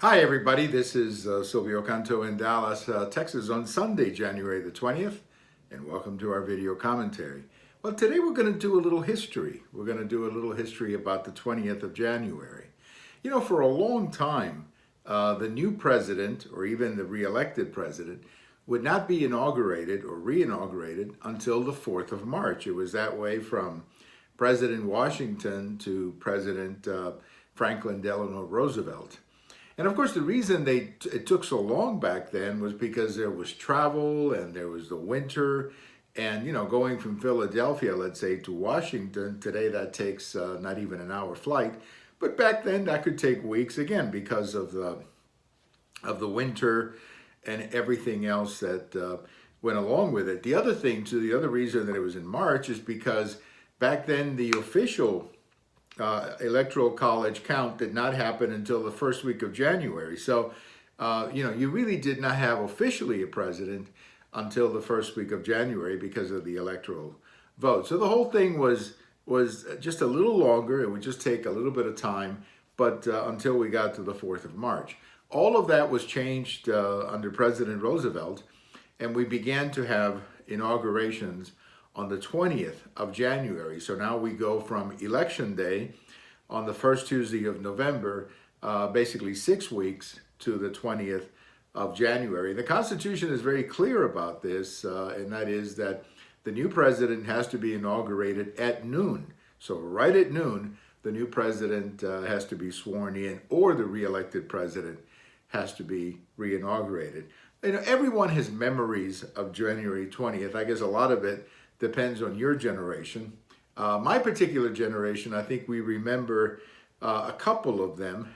Hi, everybody. This is Silvio Canto in Dallas, Texas on Sunday, January the 20th, and welcome to our video commentary. Well, today we're going to do a little history. We're going to do a little history about the 20th of January. You know, for a long time, the new president, or even the re-elected president, would not be inaugurated or re-inaugurated until the 4th of March. It was that way from President Washington to President Franklin Delano Roosevelt. And of course, the reason it took so long back then was because there was travel and there was the winter. And, you know, going from Philadelphia, let's say, to Washington, today that takes not even an hour flight. But back then that could take weeks, again, because of the winter and everything else that went along with it. The other thing, too, the other reason that it was in March is because back then the official electoral college count did not happen until the first week of January. So, you know, you really did not have officially a president until the first week of January because of the electoral vote. So the whole thing was just a little longer. It would just take a little bit of time, but until we got to the 4th of March. All of that was changed under President Roosevelt, and we began to have inaugurations on the 20th of January. So now we go from Election Day on the first Tuesday of November, basically 6 weeks, to the 20th of January. The Constitution is very clear about this, and that is that the new president has to be inaugurated at noon. So right at noon, the new president has to be sworn in, or the re-elected president has to be re-inaugurated. You know, everyone has memories of January 20th. I guess a lot of it depends on your generation. My particular generation, I think we remember a couple of them.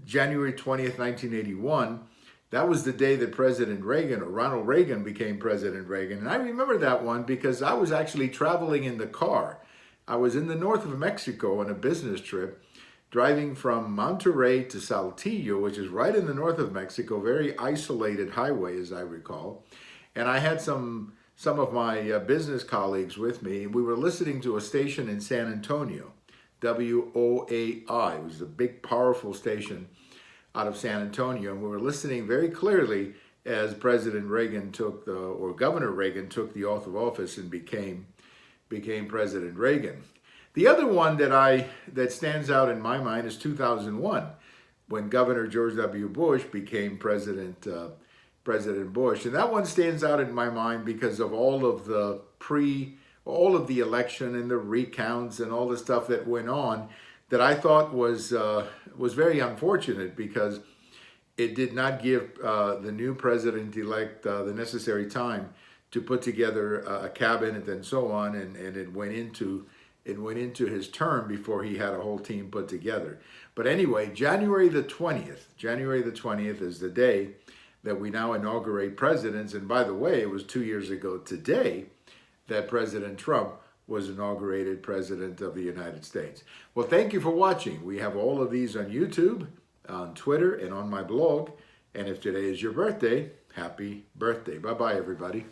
January 20th, 1981, that was the day that President Reagan, or Ronald Reagan, became President Reagan. And I remember that one because I was actually traveling in the car. I was in the north of Mexico on a business trip, driving from Monterrey to Saltillo, which is right in the north of Mexico, very isolated highway, as I recall. And I had some of my business colleagues with me. We were listening to a station in San Antonio, WOAI. It was a big, powerful station out of San Antonio. And we were listening very clearly as President Reagan or Governor Reagan took the oath of office and became President Reagan. The other one that stands out in my mind is 2001, when Governor George W. Bush became President Bush. And that one stands out in my mind because of all of the election and the recounts and all the stuff that went on that I thought was very unfortunate, because it did not give the new president-elect the necessary time to put together a cabinet and so on, and it went into his term before he had a whole team put together. But anyway, January the 20th is the day that we now inaugurate presidents. And by the way, it was 2 years ago today that President Trump was inaugurated President of the United States. Well, thank you for watching. We have all of these on YouTube, on Twitter, and on my blog. And if today is your birthday, happy birthday. Bye-bye, everybody.